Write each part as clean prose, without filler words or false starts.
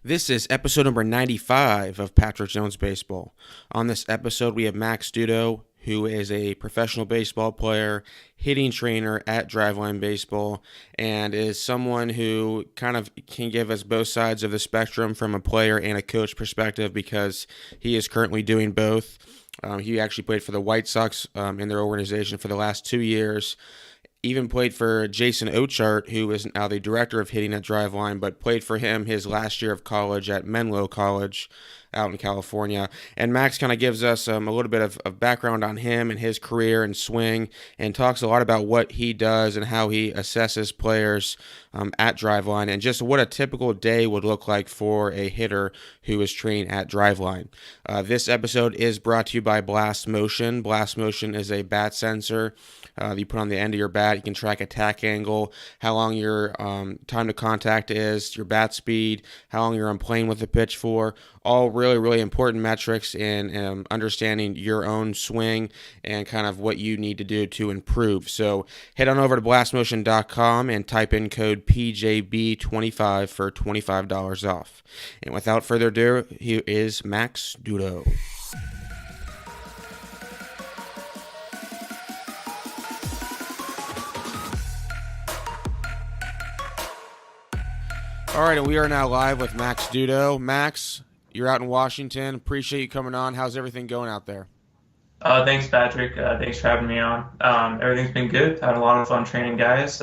This is episode number 95 of Patrick Jones Baseball. On this episode, we have Max Dutto, who is a professional baseball player, hitting trainer at Driveline Baseball, and is someone who kind of can give us both sides of the spectrum from a player and a coach perspective because he is currently doing both. He actually played for the White Sox in their organization for the last 2 years. Even played for Jason Ochart, who is now the director of hitting at Driveline, but played for him his last year of college at Menlo College out in California. And Max kind of gives us a little bit of background on him and his career and swing, and talks a lot about what he does and how he assesses players at Driveline, and just what a typical day would look like for a hitter who is trained at Driveline. This episode is brought to you by Blast Motion. Blast Motion is a bat sensor that you put on the end of your bat. You can track attack angle, how long your time to contact is, your bat speed, how long you're on plane with the pitch for. All really, really important metrics in understanding your own swing and kind of what you need to do to improve. So head on over to blastmotion.com and type in code PJB25 for $25 off. And without further ado, here is Max Dutto. All right, and we are now live with Max Dutto. Max, you're out in Washington. Appreciate you coming on. How's everything going out there? Thanks, Patrick. Thanks for having me on. Everything's been good. Had a lot of fun training guys.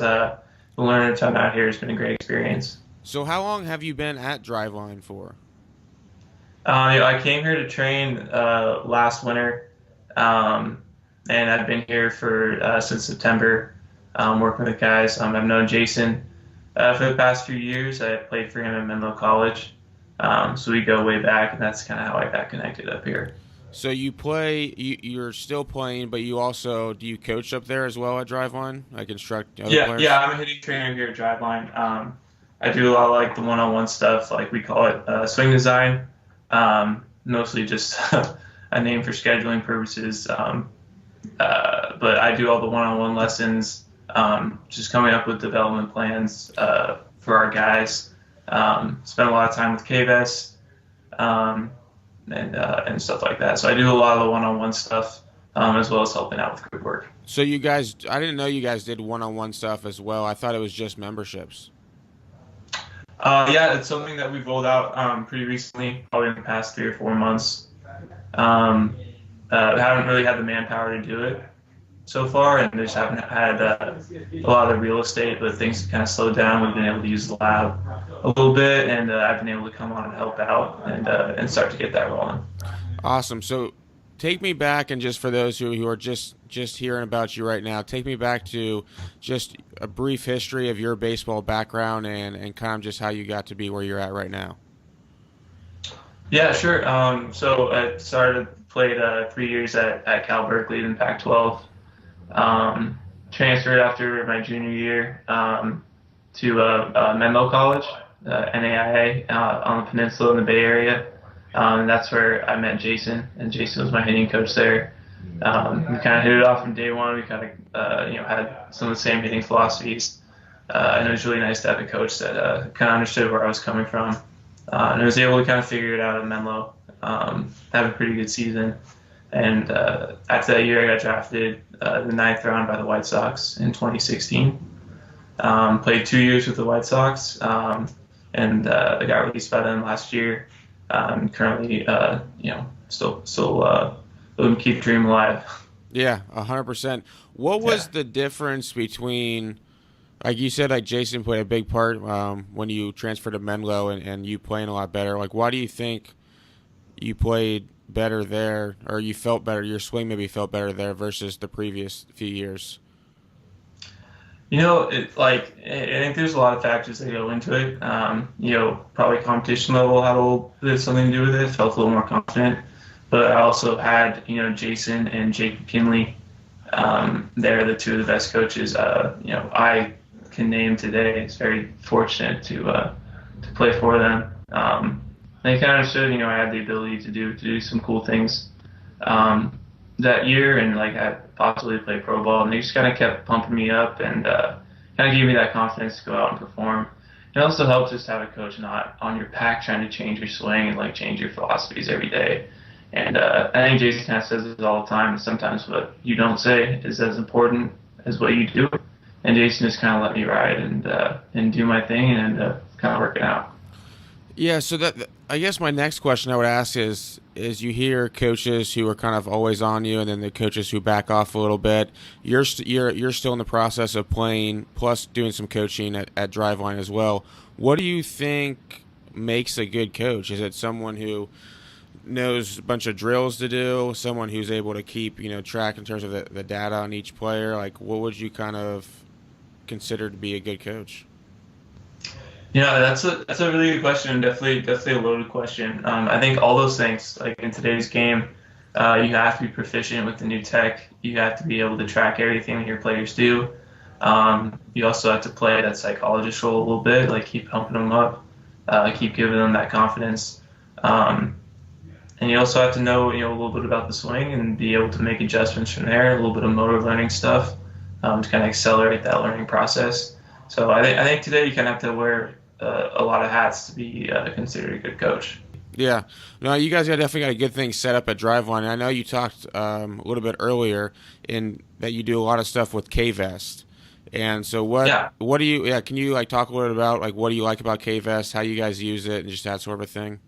Learning a ton out here has been a great experience. So how long have you been at Driveline for? I came here to train last winter, and I've been here for since September, working with the guys. I've known Jason for the past few years. I played for him at Menlo College, so we go way back, and that's kind of how I got connected up here. So you play, you're still playing, but you also, do you coach up there as well at Driveline? Like instruct other players? Yeah, I'm a hitting trainer here at Driveline. I do a lot of like the one-on-one stuff, like we call it swing design, mostly just a name for scheduling purposes. But I do all the one-on-one lessons, just coming up with development plans for our guys. Spend a lot of time with KVS and stuff like that. So I do a lot of the one-on-one stuff as well as helping out with group work. So you guys, I didn't know you guys did one-on-one stuff as well. I thought it was just memberships. Yeah, it's something that we've rolled out pretty recently, probably in the past 3 or 4 months. Haven't really had the manpower to do it so far, and just haven't had a lot of the real estate, but things have kind of slowed down. We've been able to use the lab a little bit, and I've been able to come on and help out and start to get that rolling. Awesome. So take me back, and just for those who are just hearing about you right now, take me back to just a brief history of your baseball background and kind of just how you got to be where you're at right now. Yeah, sure. So I played 3 years at Cal Berkeley in Pac-12. Transferred after my junior year to Menlo College, NAIA, on the peninsula in the Bay Area. That's where I met Jason, and Jason was my hitting coach there. We kind of hit it off from day one. We kind of had some of the same hitting philosophies, and it was really nice to have a coach that kind of understood where I was coming from, and I was able to kind of figure it out at Menlo, have a pretty good season. And after that year, I got drafted the 9th round by the White Sox in 2016. Played 2 years with the White Sox, and I got released by them last year. Currently, still living, keep the dream alive. Yeah, 100%. What was the difference between, like you said, like Jason played a big part when you transferred to Menlo and you playing a lot better? Like, why do you think you played better there, or you felt better, your swing maybe felt better there versus the previous few years? I think there's a lot of factors that go into it. Probably competition level had a little bit something to do with it. Felt a little more confident. But I also had, Jason and Jake McKinley. They're the two of the best coaches, I can name today. It's very fortunate to play for them. They kind of understood, I had the ability to do some cool things that year, and I possibly play pro ball, and they just kind of kept pumping me up and kind of gave me that confidence to go out and perform. It also helps just to have a coach not on your back trying to change your swing and like change your philosophies every day. And I think Jason kind of says this all the time. And sometimes what you don't say is as important as what you do. And Jason just kind of let me ride and do my thing and end up kind of working out. Yeah, so that I guess my next question I would ask is you hear coaches who are kind of always on you, and then the coaches who back off a little bit. You're still in the process of playing, plus doing some coaching at Driveline as well. What do you think makes a good coach? Is it someone who knows a bunch of drills to do, someone who's able to keep track in terms of the data on each player? Like, what would you kind of consider to be a good coach? Yeah, that's a really good question. Definitely a loaded question. I think all those things, like in today's game, you have to be proficient with the new tech. You have to be able to track everything that your players do. You also have to play that psychologist role a little bit, like keep pumping them up, keep giving them that confidence. And you also have to know, a little bit about the swing and be able to make adjustments from there, a little bit of motor learning stuff, to kind of accelerate that learning process. So I think today you kind of have to wear a lot of hats to be considered a good coach. Yeah, no, you guys got definitely got a good thing set up at Driveline. I know you talked a little bit earlier in that you do a lot of stuff with K-Vest, and so Yeah, what do you can you like talk a little bit about like what do you like about K-Vest, how you guys use it, and just that sort of thing?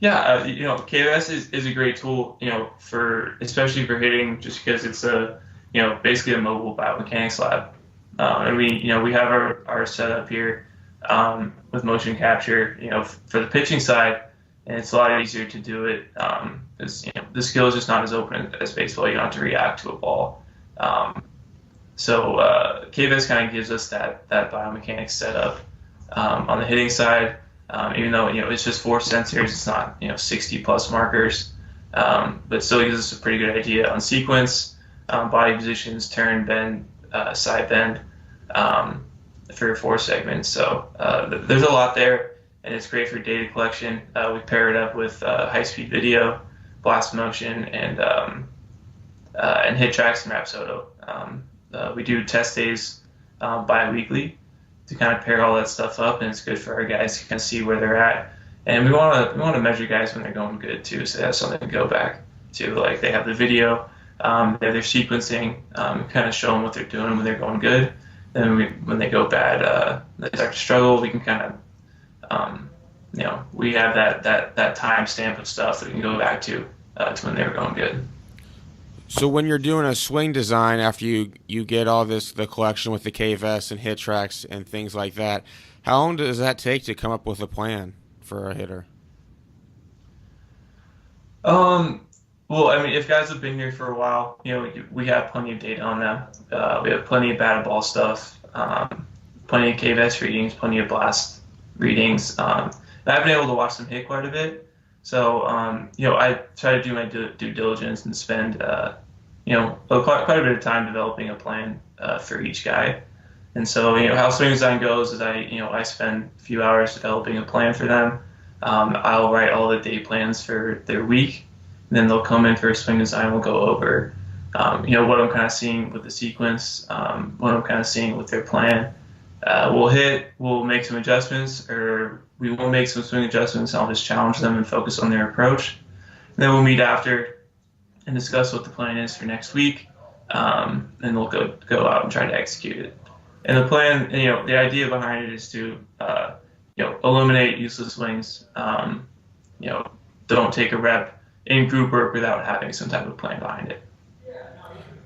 yeah, KOS is a great tool, for especially for hitting, just because it's basically a mobile biomechanics lab. And we have our setup here with motion capture, for the pitching side, and it's a lot easier to do it because the skill is just not as open as baseball. You don't have to react to a ball. So KVS kind of gives us that biomechanics setup on the hitting side. Even though it's just 4 sensors, it's not 60 plus markers, but still gives us a pretty good idea on sequence, body positions, turn, bend, side bend, for 4 segments. So there's a lot there, and it's great for data collection. We pair it up with high-speed video, blast motion, and hit tracks and Rapsodo. We do test days bi-weekly to kind of pair all that stuff up, and it's good for our guys to kind of see where they're at. And we want to measure guys when they're going good too, so they have something to go back to. Like they have the video, they have their sequencing, kind of show them what they're doing when they're going good. Then when they go bad, they start to struggle. We can kind of, we have that time stamp of stuff that we can go back to when they were going good. So when you're doing a swing design after you get all the collection with the KVS and hit tracks and things like that, how long does that take to come up with a plan for a hitter? Well, I mean, if guys have been here for a while, we have plenty of data on them. We have plenty of batted ball stuff, plenty of KVS readings, plenty of blast readings. I've been able to watch them hit quite a bit. So, I try to do my due diligence and spend, quite a bit of time developing a plan for each guy. And so, how swing design goes is I spend a few hours developing a plan for them. I'll write all the day plans for their week. And then they'll come in for a swing design. We'll go over, what I'm kind of seeing with the sequence, what I'm kind of seeing with their plan. We'll make some adjustments, or we will make some swing adjustments. I'll just challenge them and focus on their approach. And then we'll meet after and discuss what the plan is for next week, and we'll go out and try to execute it. And the plan, the idea behind it is to, eliminate useless swings. Don't take a rep in group work without having some type of plan behind it.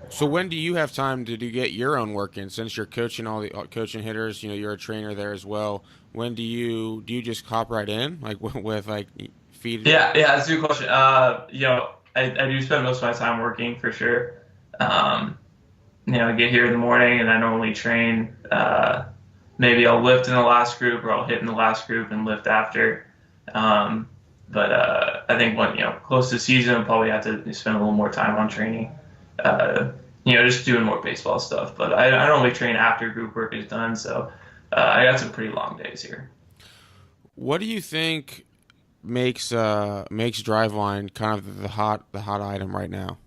So when do you have time to get your own work in? Since you're coaching all the coaching hitters, you're a trainer there as well. When do you just hop right in like with like feed? Yeah, that's a good question. I do spend most of my time working for sure. I get here in the morning and I normally train. Maybe I'll lift in the last group, or I'll hit in the last group and lift after. But I think when close to the season, I'll probably have to spend a little more time on training. Just doing more baseball stuff. But I normally train after group work is done, so I got some pretty long days here. What do you think makes Driveline kind of the hot item right now?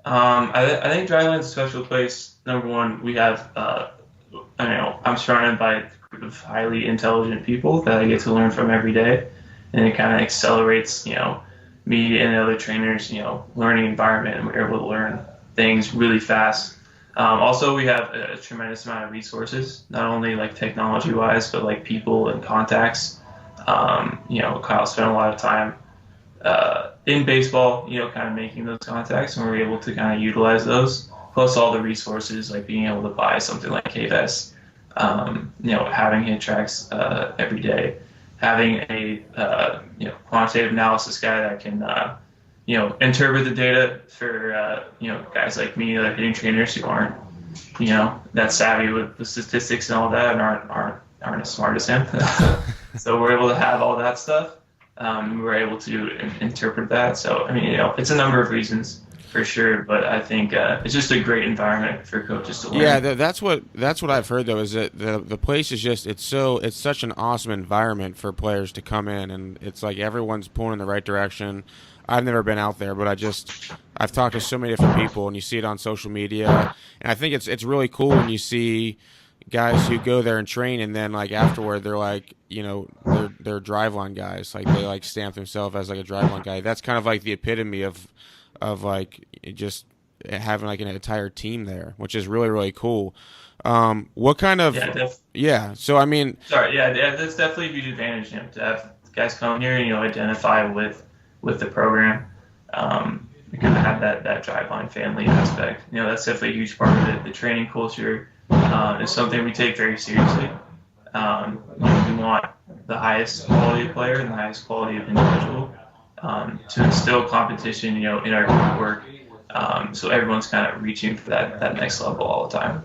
I think Driveline is a special place. Number one, we have I'm surrounded by a group of highly intelligent people that I get to learn from every day, and it kind of accelerates, me and the other trainers, learning environment, and we're able to learn things really fast. Also, we have a tremendous amount of resources, not only like technology wise, but like people and contacts. Kyle spent a lot of time in baseball, kind of making those contacts, and we're able to kind of utilize those. Plus all the resources, like being able to buy something like KVS, having hit tracks every day, having a quantitative analysis guy that can interpret the data for guys like me, like hitting trainers who aren't that savvy with the statistics and all that, and aren't as smart as him. So we're able to have all that stuff. We're able to interpret that. So it's a number of reasons for sure, but I think it's just a great environment for coaches to learn. Yeah, that's what I've heard though. Is that the place is just it's such an awesome environment for players to come in, and it's like everyone's pulling in the right direction. I've never been out there, but I've talked to so many different people, and you see it on social media, and I think it's really cool when you see guys who go there and train, and then like afterward they're like they're Driveline guys, like they like stamp themselves as like a Driveline guy. That's kind of like the epitome of like just having like an entire team there, which is really really cool. What kind of yeah? So I mean, sorry, yeah, that's definitely a huge advantage, to have guys come here and identify with the program. We kind of have that Driveline family aspect. That's definitely a huge part of it. The training culture is something we take very seriously. We want the highest quality of player and the highest quality of individual to instill competition, in our group work. So everyone's kind of reaching for that next level all the time.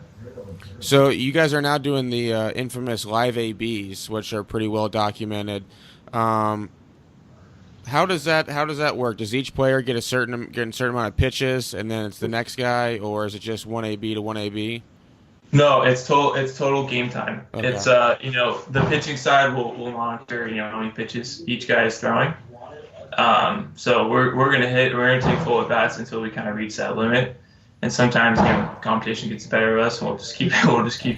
So you guys are now doing the infamous live ABs, which are pretty well documented. How does that work? Does each player get a certain amount of pitches, and then it's the next guy, or is it just one AB to one AB? No, it's total game time. Okay. It's the pitching side will monitor how many pitches each guy is throwing. So we're gonna take full at bats until we kind of reach that limit, and sometimes competition gets the better of us, and we'll just keep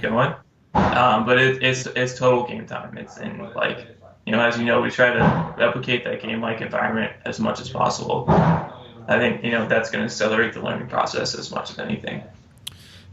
going. But it's total game time. It's in like as we try to replicate that game-like environment as much as possible. I think that's going to accelerate the learning process as much as anything.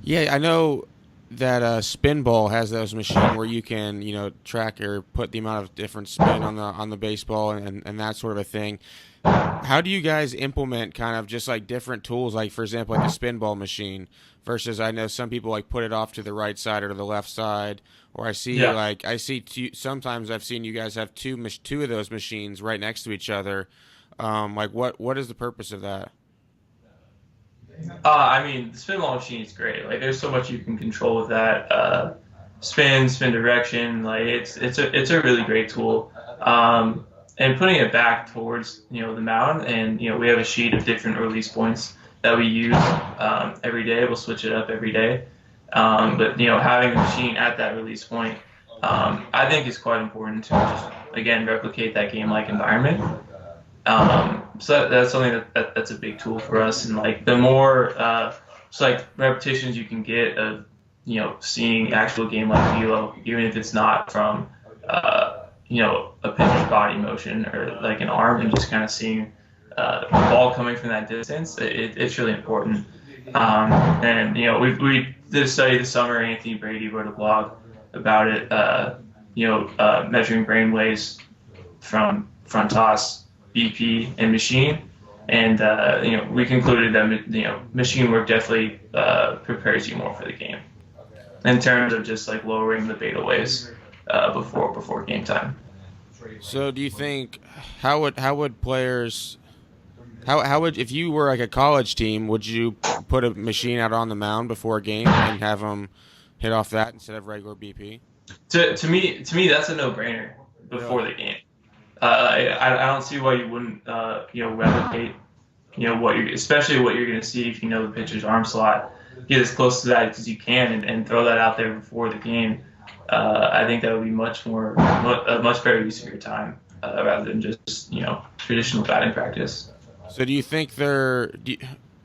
Yeah, I know that spin ball has those machines where you can track or put the amount of different spin on the baseball and that sort of a thing. How do you guys implement kind of just like different tools, like for example like the spin ball machine versus I know some people like put it off to the right side or to the left side, or sometimes I've seen you guys have two of those machines right next to each other. Like what is the purpose of that? The spin ball machine is great. Like, there's so much you can control with that. Spin direction. Like, it's a really great tool. And putting it back towards the mound, and we have a sheet of different release points that we use every day. We'll switch it up every day. But having a machine at that release point, I think is quite important to just again replicate that game-like environment. So that's something that's a big tool for us, and like the more just like repetitions you can get of seeing actual game like velo, even if it's not from a pitcher's body motion or like an arm, and just kind of seeing the ball coming from that distance, it's really important. And we did a study this summer. Anthony Brady wrote a blog about it. Measuring brain waves from front toss, BP, and machine, and we concluded that machine work definitely prepares you more for the game in terms of just like lowering the beta waves before game time. So do you think how would players how would if you were like a college team, would you put a machine out on the mound before a game and have them hit off that instead of regular BP? To me that's a no-brainer before the game. I don't see why you wouldn't replicate especially what you're going to see if the pitcher's arm slot. Get as close to that as you can and throw that out there before the game. I think that would be a much better use of your time rather than just traditional batting practice. So do you think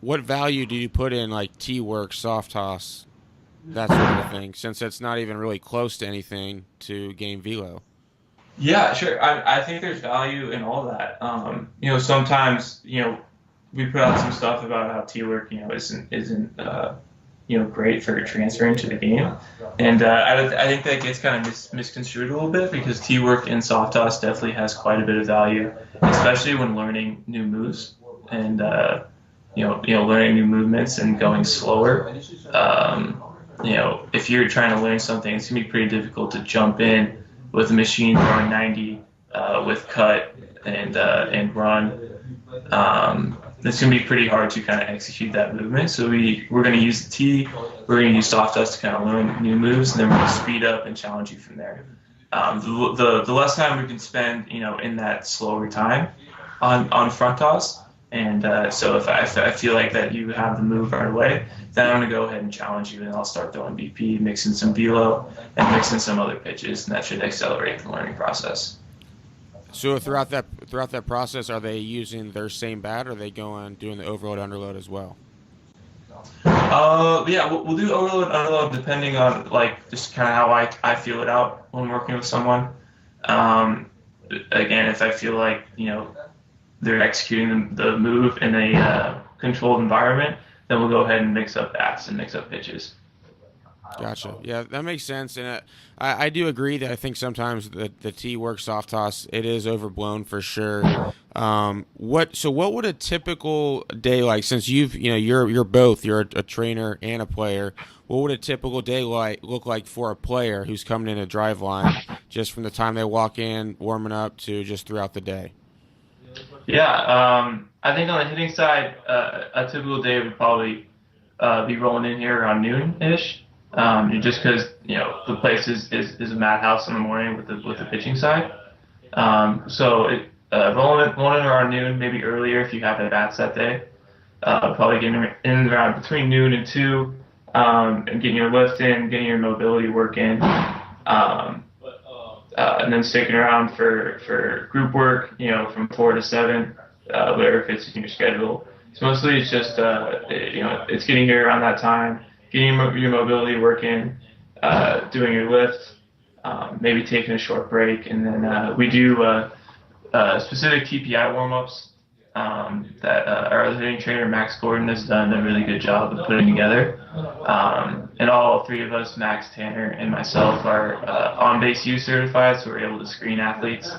what value do you put in like T work, soft toss? that sort of thing, since it's not even really close to anything to game velo. Yeah, sure. I think there's value in all that. Sometimes, we put out some stuff about how T-work, isn't great for transferring to the game. And I think that gets kind of misconstrued a little bit because T-work in soft toss definitely has quite a bit of value, especially when learning new moves and learning new movements and going slower. If you're trying to learn something, it's gonna be pretty difficult to jump in with a machine throwing 90 with cut and run. It's going to be pretty hard to kind of execute that movement. So we're going to use the T, we're going to use soft toss to kind of learn new moves, and then we're going to speed up and challenge you from there. The less time we can spend, in that slower time on front toss, and so if I feel like that you have the move right away, then I'm going to go ahead and challenge you, and I'll start throwing BP, mixing some velo, and mixing some other pitches, and that should accelerate the learning process. So throughout that process, are they using their same bat, or are they doing the overload underload as well? Yeah, we'll do overload underload depending on just kind of how I feel it out when working with someone. Again, if I feel like they're executing the move in a controlled environment, then we'll go ahead and mix up bats and mix up pitches. Gotcha. Yeah, that makes sense, and I do agree that I think sometimes the T work soft toss it is overblown for sure. What would a typical day like? Since you're both a trainer and a player. What would a typical day look like for a player who's coming in a Driveline, just from the time they walk in, warming up to just throughout the day? Yeah, I think on the hitting side, a typical day would probably be rolling in here around noon-ish. Just because the place is a madhouse in the morning with the pitching side. So rolling in around noon, maybe earlier if you have at bats that day. Probably getting in around between noon and 2, and getting your lift in, getting your mobility work in, and then sticking around for group work. From 4 to 7, whatever fits in your schedule. So mostly it's just it's getting here around that time. Getting your mobility work in, doing your lift, maybe taking a short break, and then we do specific TPI warm-ups that our other hitting trainer, Max Gordon, has done a really good job of putting together. And all three of us, Max, Tanner, and myself, are on-base U certified, so we're able to screen athletes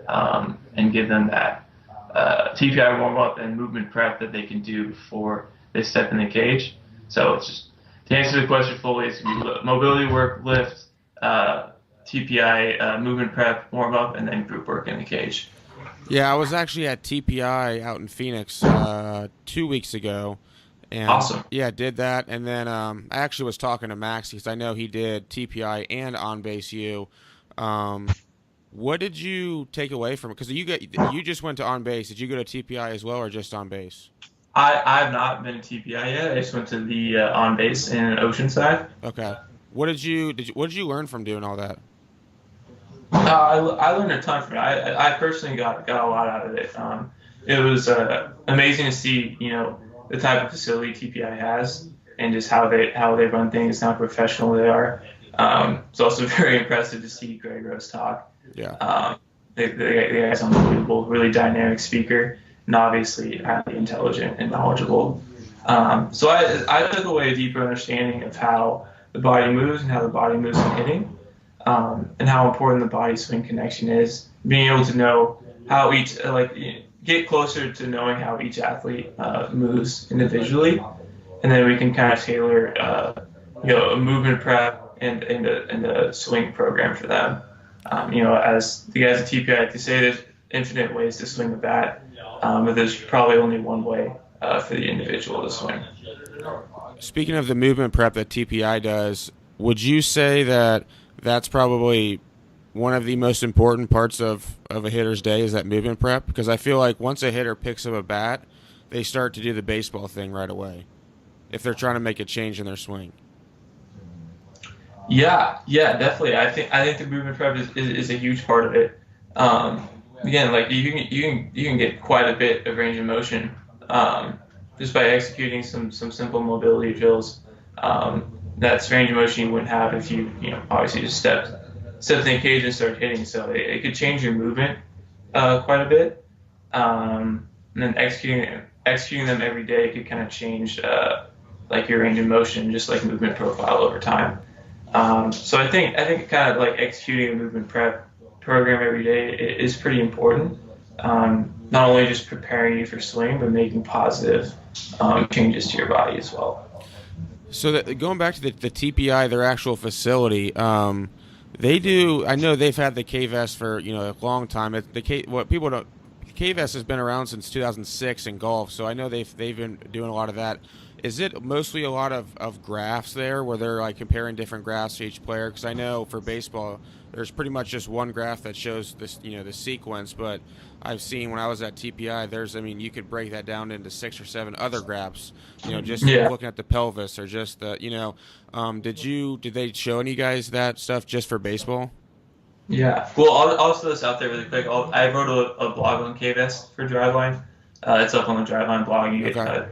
and give them that TPI warm-up and movement prep that they can do before they step in the cage. So it's just, to answer the question fully, it's mobility work, lift, TPI, movement prep, warm up, and then group work in the cage. Yeah, I was actually at TPI out in Phoenix 2 weeks ago. And, awesome. Yeah, did that, and then I actually was talking to Max because I know he did TPI and on base U. What did you take away from it? Because you just went to on base. Did you go to TPI as well, or just on base? I have not been to TPI yet. I just went to the on base in Oceanside. Okay. What did you learn from doing all that? I learned a ton from it. I personally got a lot out of it. It was amazing to see the type of facility TPI has and just how they run things, how professional they are. It's also very impressive to see Greg Rose talk. Yeah. The guy's unbelievable, really dynamic speaker. And obviously highly intelligent and knowledgeable. So I took away a deeper understanding of how the body moves and how the body moves in hitting, and how important the body swing connection is. Being able to know how get closer to knowing how each athlete moves individually, and then we can kind of tailor a movement prep and a swing program for them. As the guys at TPI like to say, there's infinite ways to swing the bat. But there's probably only one way for the individual to swing. Speaking of the movement prep that TPI does, would you say that that's probably one of the most important parts of a hitter's day is that movement prep? Because I feel like once a hitter picks up a bat, they start to do the baseball thing right away if they're trying to make a change in their swing. Yeah, definitely. I think the movement prep is a huge part of it. Again, you can get quite a bit of range of motion just by executing some simple mobility drills. that range of motion you wouldn't have if you obviously just stepped in the cage and started hitting. So it could change your movement quite a bit. And then executing them every day could kind of change like your range of motion, just like movement profile over time. So I think kind of like executing a movement prep program every day is pretty important. Not only just preparing you for swing, but making positive changes to your body as well. So going back to the TPI, their actual facility, they do. I know they've had the K-Vest for a long time. What people don't. K-Vest has been around since 2006 in golf, so I know they've been doing a lot of that. Is it mostly a lot of graphs there, where they're like comparing different graphs to each player? Because I know for baseball, there's pretty much just one graph that shows this, the sequence. But I've seen when I was at TPI, you could break that down into 6 or 7 other graphs. Just Yeah. looking at the pelvis or just did they show any guys that stuff just for baseball? Yeah. Well, I'll throw this out there really quick. I wrote a blog on KVest for Driveline. It's up on the Driveline blog. Okay.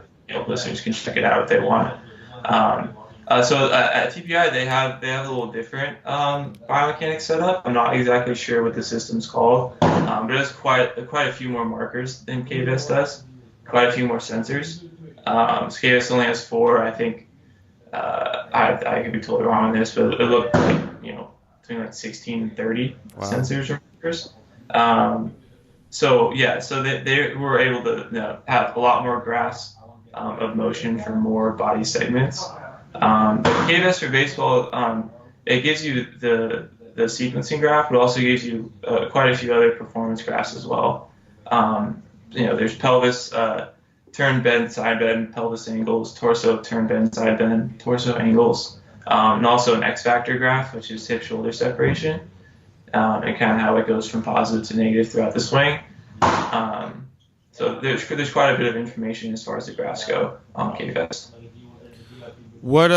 Listeners can check it out if they want. So at TPI they have a little different biomechanics setup. I'm not exactly sure what the system's called, but it's quite a few more markers than KVest does. Quite a few more sensors. So KVest only has 4. I think I could be totally wrong on this, but it looked like between like 16 and 30 sensors or markers. So they were able to have a lot more graphs of motion for more body segments. But KVest for baseball, it gives you the sequencing graph, but also gives you quite a few other performance graphs as well. There's pelvis, turn bend, side bend, pelvis angles, torso, turn bend, side bend, torso angles, and also an X factor graph, which is hip shoulder separation, and kind of how it goes from positive to negative throughout the swing. So there's quite a bit of information as far as the graphs go on KVest. What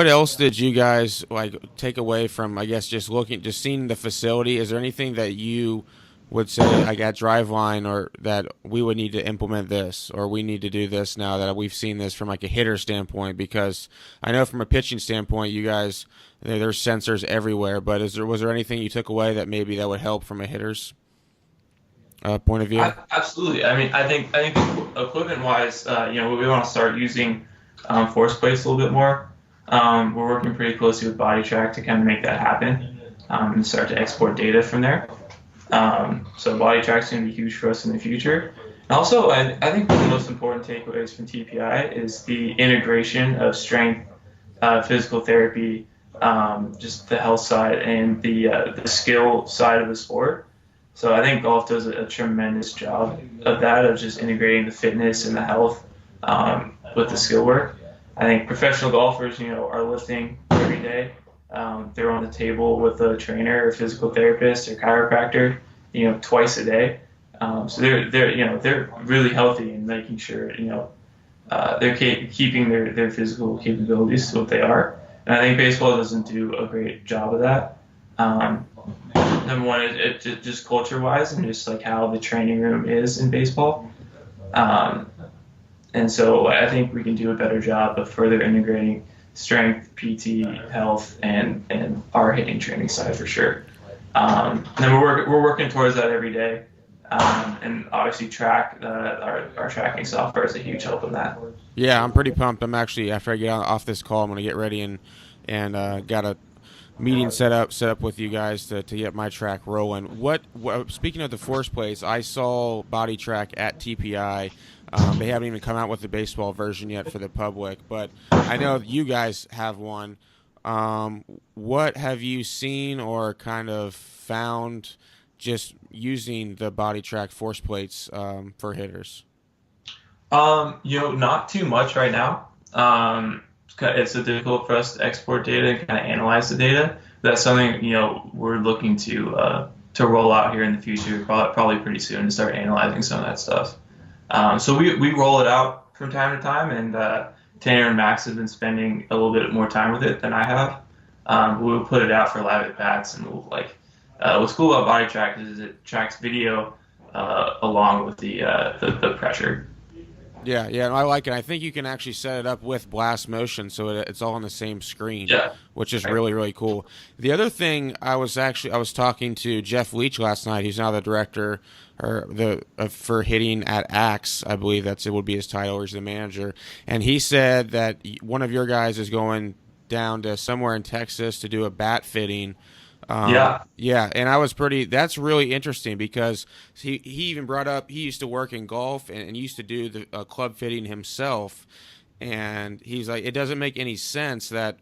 else did you guys take away from, I guess, just seeing the facility? Is there anything that you would say I got Driveline, or that we would need to implement this, or we need to do this now that we've seen this from like a hitter standpoint? Because I know from a pitching standpoint, you guys, there's sensors everywhere, but was there anything you took away that maybe that would help from a hitter's point of view? Absolutely. I think equipment wise, we want to start using force plates a little bit more. We're working pretty closely with BodyTrack to kind of make that happen and start to export data from there. So BodyTrack's going to be huge for us in the future. And also, I think one of the most important takeaways from TPI is the integration of strength, physical therapy, just the health side, and the skill side of the sport. So I think golf does a tremendous job of that, of just integrating the fitness and the health with the skill work. I think professional golfers, are lifting every day. They're on the table with a trainer or physical therapist or chiropractor, twice a day. So they're really healthy and making sure, they're keeping their physical capabilities to what they are. And I think baseball doesn't do a great job of that. Number one, it just culture-wise and just like how the training room is in baseball. And so I think we can do a better job of further integrating strength, PT, health, and our hitting training side for sure. And then we're working towards that every day. And obviously our tracking software is a huge help in that. Yeah, I'm pretty pumped. I'm actually, after I get off this call, I'm going to get ready and got a meeting set up with you guys to get my track rolling. What speaking of the force plates, I saw BodyTrack at TPI. They haven't even come out with the baseball version yet for the public, but I know you guys have one. What have you seen or kind of found just using the BodyTrack force plates for hitters? Not too much right now. It's so difficult for us to export data and kind of analyze the data. That's something we're looking to roll out here in the future, probably pretty soon, to start analyzing some of that stuff. So we roll it out from time to time, and Tanner and Max have been spending a little bit more time with it than I have. We'll put it out for live at bats, and we'll what's cool about BodyTrack is it tracks video along with the pressure. Yeah, yeah, and I like it. I think you can actually set it up with blast motion, so it's all on the same screen, Yeah. which is really really cool. The other thing I was talking to Jeff Leach last night. He's now the director or the for hitting at Axe, I believe that's it would be his title. Or he's the manager, and he said that one of your guys is going down to somewhere in Texas to do a bat fitting. Yeah. Yeah, and I was pretty. That's really interesting because he even brought up he used to work in golf and used to do the club fitting himself, and he's like, it doesn't make any sense that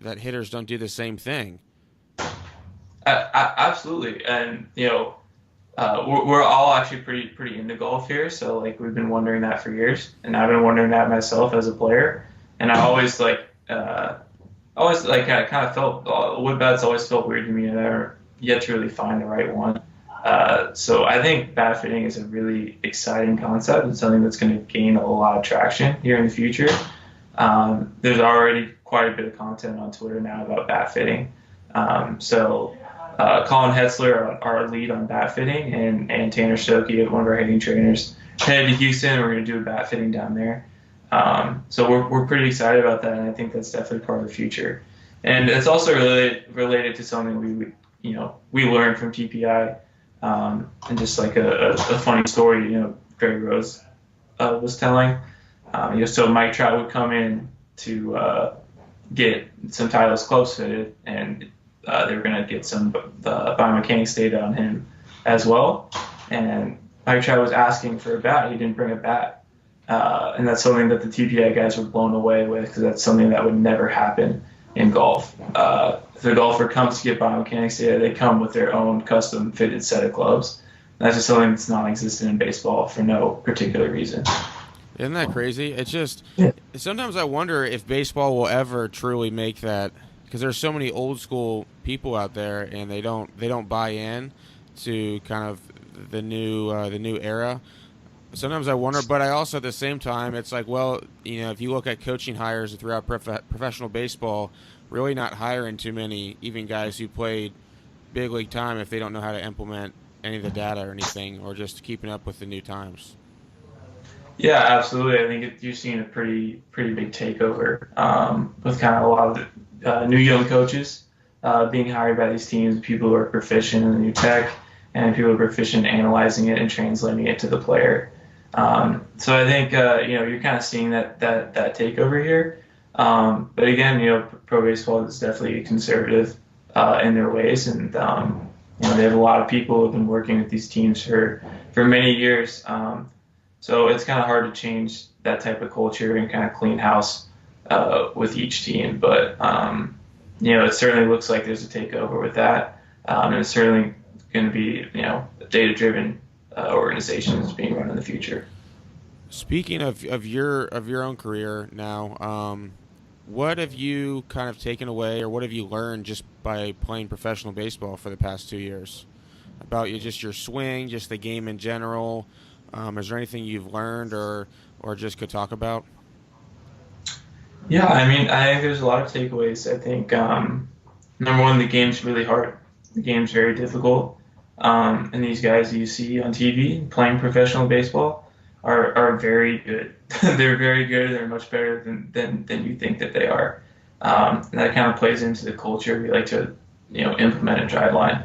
hitters don't do the same thing. Absolutely. And we're all actually pretty into golf here, so like we've been wondering that for years, and I've been wondering that myself as a player. And I kind of felt wood bats always felt weird to me, and I never yet to really find the right one. So I think bat fitting is a really exciting concept and something that's going to gain a lot of traction here in the future. There's already quite a bit of content on Twitter now about bat fitting. Colin Hetzler, our lead on bat fitting, and Tanner Stokey, one of our hitting trainers, headed to Houston. We're going to do a bat fitting down there. So we're pretty excited about that, and I think that's definitely part of the future. And it's also related to something we learned from TPI, and just like a funny story, Greg Rose was telling. So Mike Trout would come in to get some Titleist clubs fitted, and they were going to get some biomechanics data on him as well. And Mike Trout was asking for a bat. He didn't bring a bat. And that's something that the TPI guys were blown away with, because that's something that would never happen in golf. If a golfer comes to get biomechanics data, they come with their own custom fitted set of clubs. And that's just something that's non-existent in baseball for no particular reason. Isn't that crazy? It's just sometimes I wonder if baseball will ever truly make that, because there's so many old school people out there, and they don't buy in to kind of the new era. Sometimes I wonder, but I also at the same time, it's like, well, if you look at coaching hires throughout professional baseball, really not hiring too many, even guys who played big league time, if they don't know how to implement any of the data or anything, or just keeping up with the new times. Yeah, absolutely. I think you're seeing a pretty big takeover with kind of a lot of the new young coaches being hired by these teams, people who are proficient in the new tech, and people who are proficient in analyzing it and translating it to the player. So I think you're kind of seeing that takeover here. But again, pro baseball is definitely conservative in their ways, and they have a lot of people who have been working with these teams for many years. So it's kind of hard to change that type of culture and kind of clean house with each team. But it certainly looks like there's a takeover with that, and it's certainly going to be a data-driven organization that's being run in the future. Speaking of your own career now, what have you kind of taken away, or what have you learned just by playing professional baseball for the past 2 years about just your swing, just the game in general? Is there anything you've learned or just could talk about? Yeah, I mean, I think there's a lot of takeaways. I think number one, the game's really hard. The game's very difficult. And these guys you see on TV playing professional baseball are very good. They're very good. They're much better than you think that they are. And that kind of plays into the culture we like to implement at Driveline.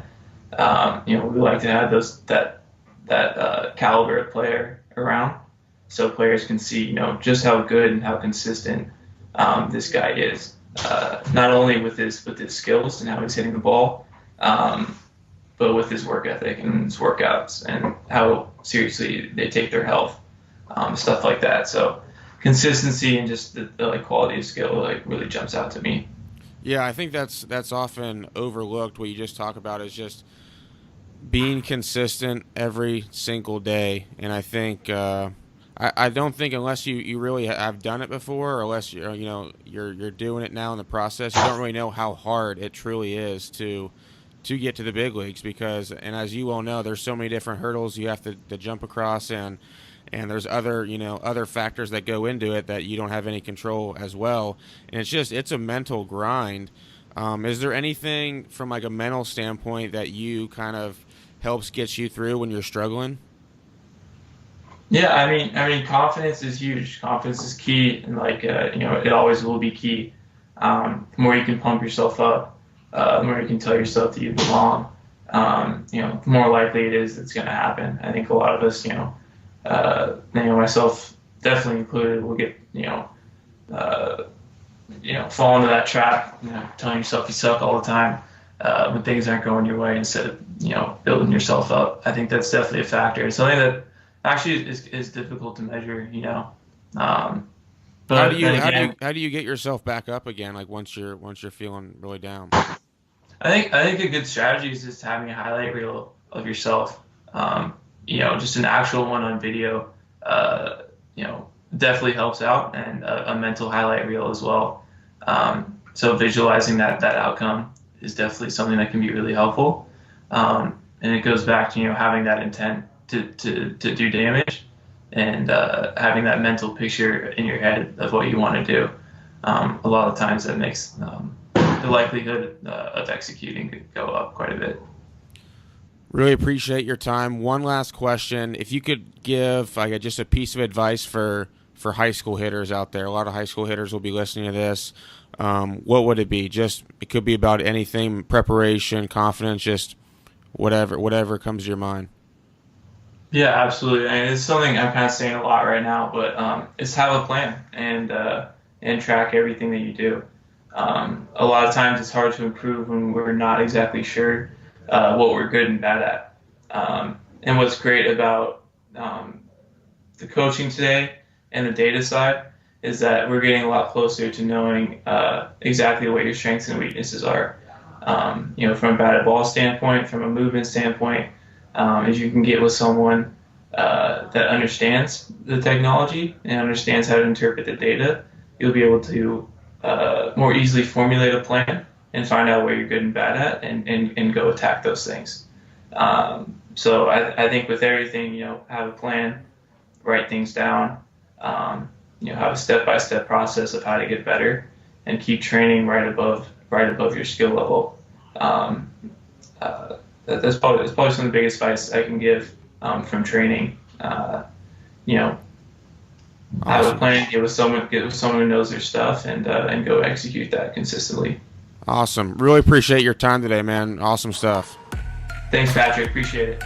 We like to have that caliber of player around, so players can see just how good and how consistent this guy is. Not only with his skills and how he's hitting the ball, but with his work ethic and his workouts and how seriously they take their health, stuff like that. So consistency and just the quality of skill really jumps out to me. Yeah, I think that's often overlooked. What you just talk about is just being consistent every single day, and I think I don't think unless you really have done it before, or unless you're doing it now in the process, you don't really know how hard it truly is to get to the big leagues, because, and as you all know, there's so many different hurdles you have to jump across, and there's other factors that go into it that you don't have any control as well, and it's a mental grind. Is there anything from like a mental standpoint that you kind of helps get you through when you're struggling? Yeah, I mean, confidence is huge. Confidence is key, and like it always will be key. The more you can pump yourself up, the more you can tell yourself that you belong. The more likely it is it's going to happen. I think a lot of us, myself definitely included, will get uh, fall into that trap. Telling yourself you suck all the time when things aren't going your way instead of building yourself up. I think that's definitely a factor. It's something that actually is difficult to measure. Um, How do but you then how do you again, how do you get yourself back up again? Like once you're feeling really down. I think a good strategy is just having a highlight reel of yourself. Just an actual one on video. Definitely helps out, and a mental highlight reel as well. So visualizing that outcome is definitely something that can be really helpful. And it goes back to having that intent to do damage, and having that mental picture in your head of what you want to do. A lot of times that makes the likelihood of executing go up quite a bit. Really appreciate your time. One last question: if you could give like just a piece of advice for high school hitters out there, a lot of high school hitters will be listening to this. What would it be? Just it could be about anything: preparation, confidence, just whatever comes to your mind. Yeah, absolutely. And it's something I'm kind of saying a lot right now, but it's have a plan and track everything that you do. A lot of times it's hard to improve when we're not exactly sure what we're good and bad at. And what's great about the coaching today and the data side is that we're getting a lot closer to knowing exactly what your strengths and weaknesses are. From a batted ball standpoint, from a movement standpoint, if you can get with someone that understands the technology and understands how to interpret the data, you'll be able to more easily formulate a plan and find out where you're good and bad at, and go attack those things. So I think with everything, have a plan, write things down, have a step-by-step process of how to get better, and keep training right above your skill level. Um, that's probably some of the biggest advice I can give from training. You know, have a Awesome. plan, get with someone who knows their stuff, and go execute that consistently. Awesome. Really appreciate your time today, man. Awesome stuff. Thanks, Patrick. Appreciate it.